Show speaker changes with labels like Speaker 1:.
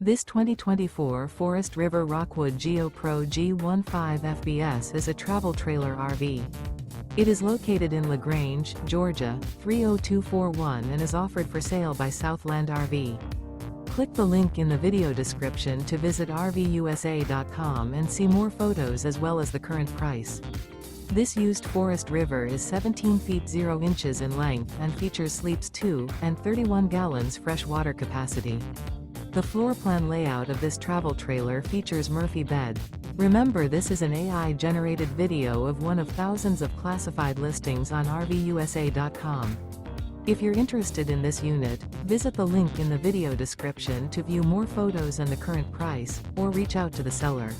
Speaker 1: This 2024 Forest River Rockwood Geo Pro G15 FBS is a travel trailer RV. It is located in LaGrange, Georgia, 30241 and is offered for sale by Southland RV. Click the link in the video description to visit RVUSA.com and see more photos as well as the current price. This used Forest River is 17 feet 0 inches in length and features sleeps 2 and 31 gallons fresh water capacity. The floor plan layout of this travel trailer features Murphy bed. Remember, this is an AI-generated video of one of thousands of classified listings on RVUSA.com. If you're interested in this unit, visit the link in the video description to view more photos and the current price, or reach out to the seller.